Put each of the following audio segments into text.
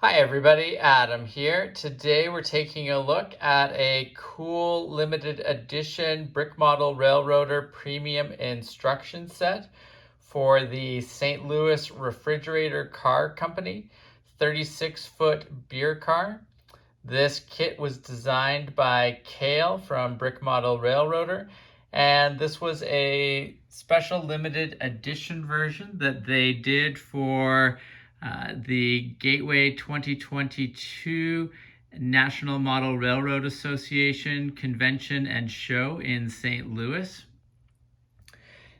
Hi everybody, Adam here. Today we're taking a look at a cool limited edition brick model railroader premium instruction set for the St. Louis Refrigerator Car Company 36-foot beer car. This kit was designed by Kale from Brick Model Railroader, and this was a special limited edition version that they did for the Gateway 2022 National Model Railroad Association Convention and Show in St. Louis.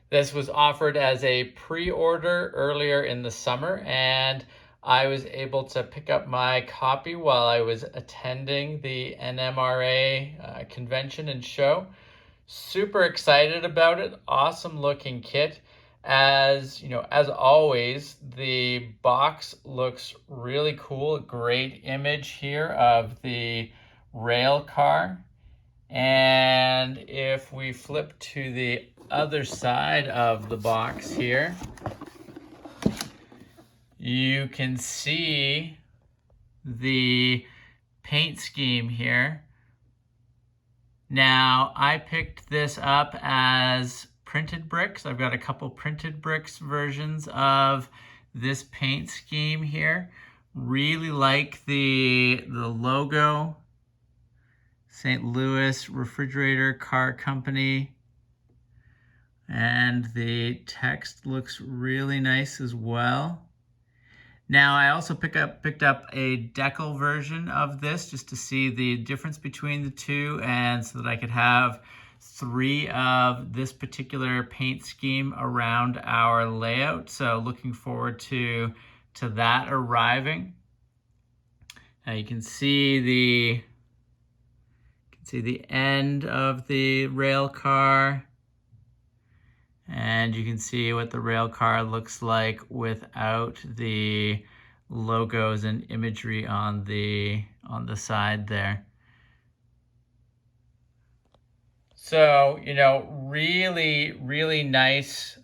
This was offered as a pre-order earlier in the summer, and I was able to pick up my copy while I was attending the NMRA convention and show. Super excited about it. Awesome looking kit. As you know, as always, the box looks really cool. Great image here of the rail car. And if we flip to the other side of the box here, you can see the paint scheme here. Now, I picked this up as printed bricks. I've got a couple printed bricks versions of this paint scheme here. Really like the logo, St. Louis Refrigerator Car Company. And the text looks really nice as well. Now, I also picked up a decal version of this just to see the difference between the two, and so that I could have 3 of this particular paint scheme around our layout. So looking forward to that arriving. Now you can see the end of the rail car, and you can see what the rail car looks like without the logos and imagery on the side there. So, you know, really nice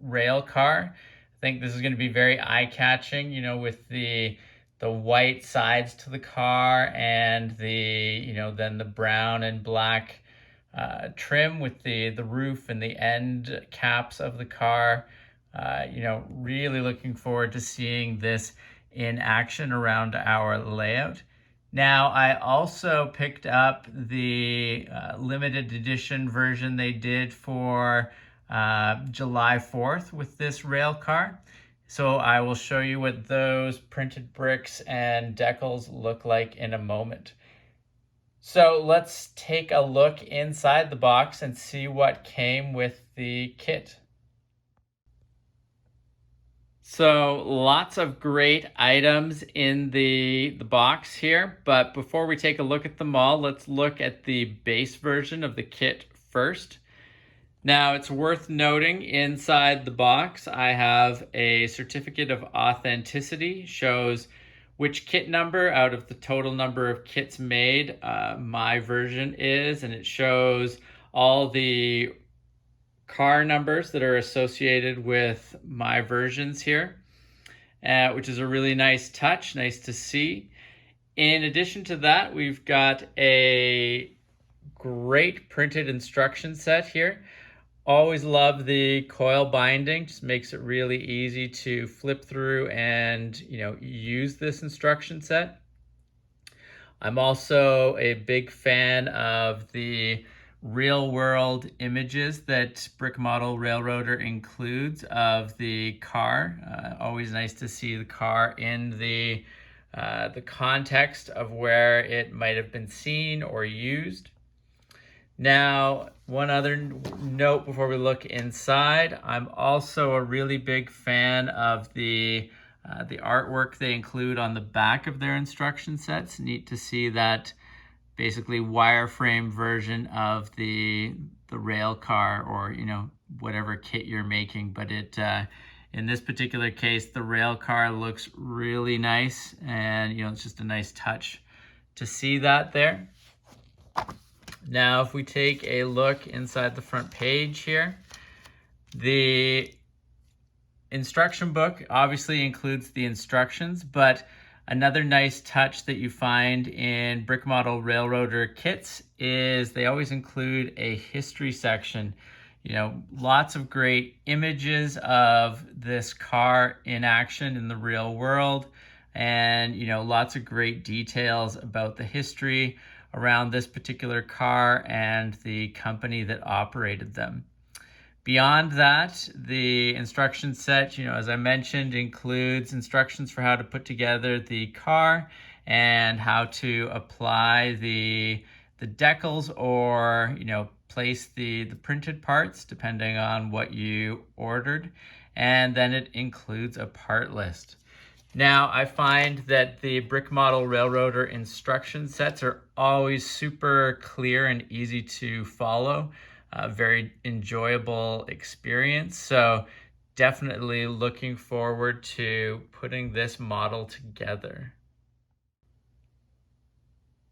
rail car. I think this is going to be very eye-catching, you know, with the white sides to the car and then the brown and black trim with the roof and the end caps of the car. Really looking forward to seeing this in action around our layout. Now, I also picked up the limited edition version they did for July 4th with this rail car. So I will show you what those printed bricks and decals look like in a moment. So let's take a look inside the box and see what came with the kit. So lots of great items in the box here, but before we take a look at them all, let's look at the base version of the kit first. Now, it's worth noting inside the box, I have a certificate of authenticity, shows which kit number out of the total number of kits made my version is, and it shows all the car numbers that are associated with my versions here, which is a really nice touch, nice to see. In addition to that, we've got a great printed instruction set here. Always love the coil binding, just makes it really easy to flip through and use this instruction set. I'm also a big fan of the real world images that Brick Model Railroader includes of the car. Always nice to see the car in the context of where it might have been seen or used. Now, one other note before we look inside, I'm also a really big fan of the artwork they include on the back of their instruction sets. Neat to see that basically wireframe version of the rail car, or whatever kit you're making. But it in this particular case, the rail car looks really nice, and it's just a nice touch to see that there. Now, if we take a look inside the front page here, the instruction book obviously includes the instructions, but Another nice touch that you find in brick model railroader kits is they always include a history section. Lots of great images of this car in action in the real world, and lots of great details about the history around this particular car and the company that operated them. Beyond that, the instruction set, as I mentioned, includes instructions for how to put together the car and how to apply the decals, or place the printed parts depending on what you ordered. And then it includes a part list. Now, I find that the brick model railroader instruction sets are always super clear and easy to follow. Very enjoyable experience. So definitely looking forward to putting this model together.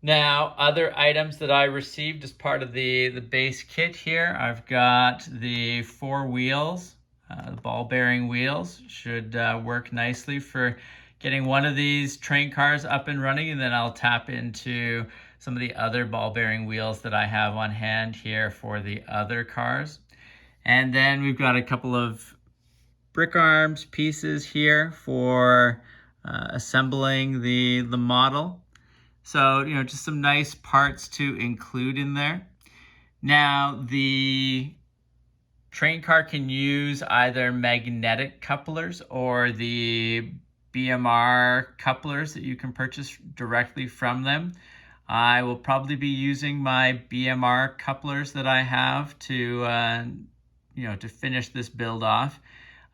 Now, other items that I received as part of the base kit here, I've got the 4 wheels. The ball bearing wheels should work nicely for getting one of these train cars up and running, and then I'll tap into some of the other ball bearing wheels that I have on hand here for the other cars. And then we've got a couple of brick arms pieces here for assembling the model. So, just some nice parts to include in there. Now, the train car can use either magnetic couplers or the BMR couplers that you can purchase directly from them. I will probably be using my BMR couplers that I have to finish this build off,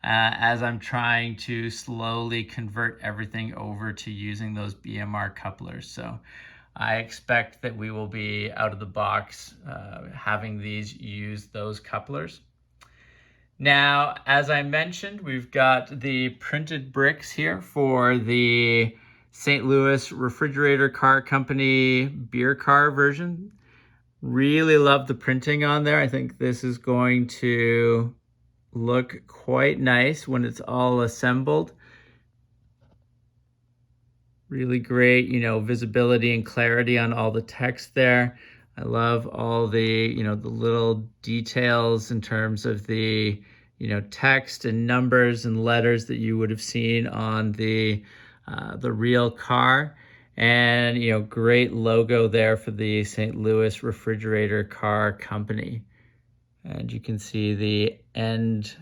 as I'm trying to slowly convert everything over to using those BMR couplers. So I expect that we will be out of the box having these use those couplers. Now, as I mentioned, we've got the printed bricks here for the St. Louis Refrigerator Car Company beer car version. Really love the printing on there. I think this is going to look quite nice when it's all assembled. Really great, visibility and clarity on all the text there. I love all the, the little details in terms of the, text and numbers and letters that you would have seen on the real car. And, great logo there for the St. Louis Refrigerator Car Company. And you can see the end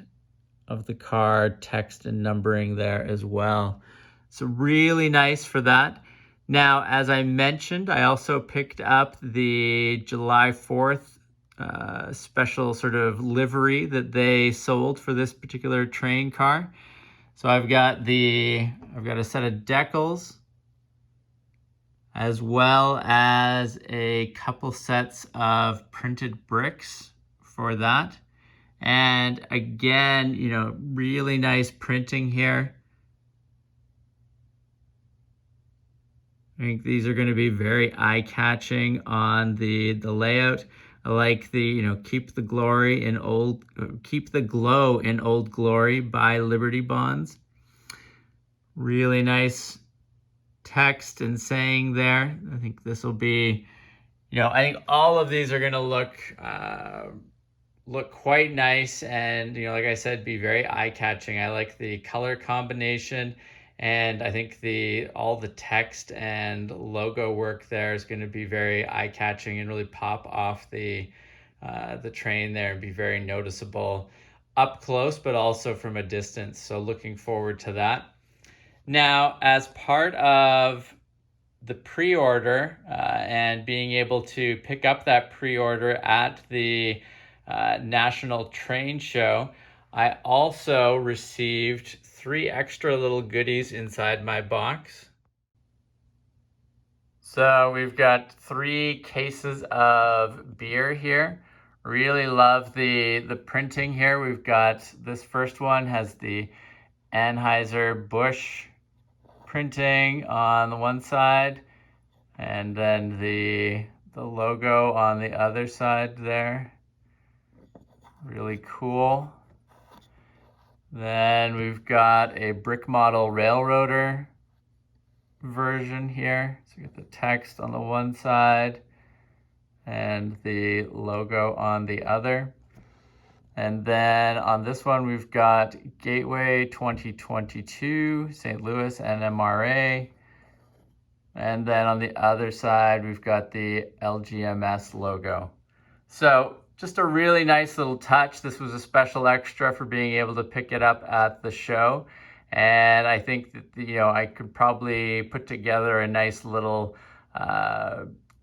of the car text and numbering there as well. So really nice for that. Now, as I mentioned, I also picked up the July 4th special sort of livery that they sold for this particular train car. So I've got a set of decals, as well as a couple sets of printed bricks for that. And again, really nice printing here. I think these are going to be very eye-catching on the layout. I like the, keep the glow in old glory by Liberty Bonds. Really nice text and saying there. I think this will be, I think all of these are going to look quite nice, and like I said, be very eye-catching. I like the color combination, and I think all the text and logo work there is going to be very eye-catching and really pop off the train there and be very noticeable up close, but also from a distance. So looking forward to that. Now, as part of the pre-order and being able to pick up that pre-order at the National Train Show, I also received 3 extra little goodies inside my box. So we've got 3 cases of beer here. Really love the printing here. We've got this first one has the Anheuser-Busch printing on the one side, and then the logo on the other side there. Really cool. Then we've got a brick model railroader version here. So we get the text on the one side and the logo on the other. And then on this one, we've got Gateway 2022, St. Louis NMRA. And then on the other side, we've got the LGMS logo. So just a really nice little touch. This was a special extra for being able to pick it up at the show. And I think that, you know, I could probably put together a nice little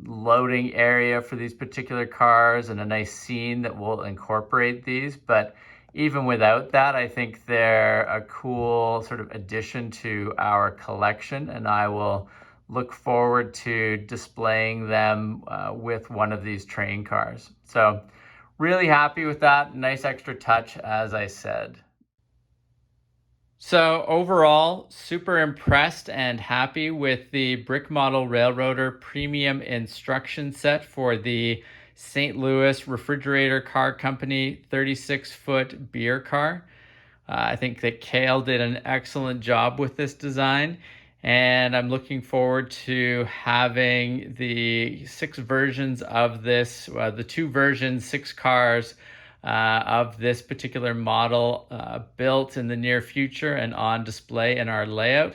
loading area for these particular cars and a nice scene that will incorporate these. But even without that, I think they're a cool sort of addition to our collection, and I will look forward to displaying them with one of these train cars. So really happy with that. Nice extra touch, as I said. So overall, super impressed and happy with the Brick Model Railroader Premium Instruction Set for the St. Louis Refrigerator Car Company 36-foot beer car. I think that Kale did an excellent job with this design, and I'm looking forward to having the 6 versions of this, the 2 versions, 6 cars of this particular model built in the near future and on display in our layout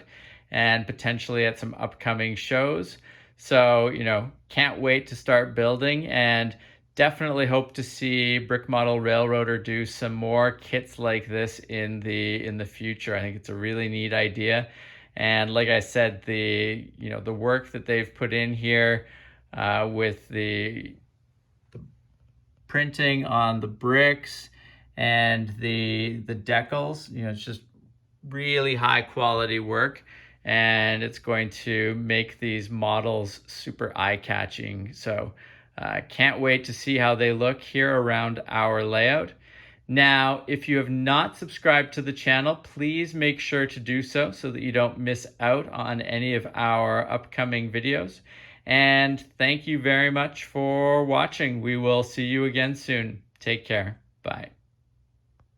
and potentially at some upcoming shows. So, you know, can't wait to start building, and definitely hope to see Brick Model Railroader do some more kits like this in the future. I think it's a really neat idea. And like I said, the work that they've put in here with the printing on the bricks and the decals, you know, it's just really high quality work, and it's going to make these models super eye-catching. So can't wait to see how they look here around our layout. Now, if you have not subscribed to the channel, please make sure to do so that you don't miss out on any of our upcoming videos. And thank you very much for watching. We will see you again soon. Take care. Bye.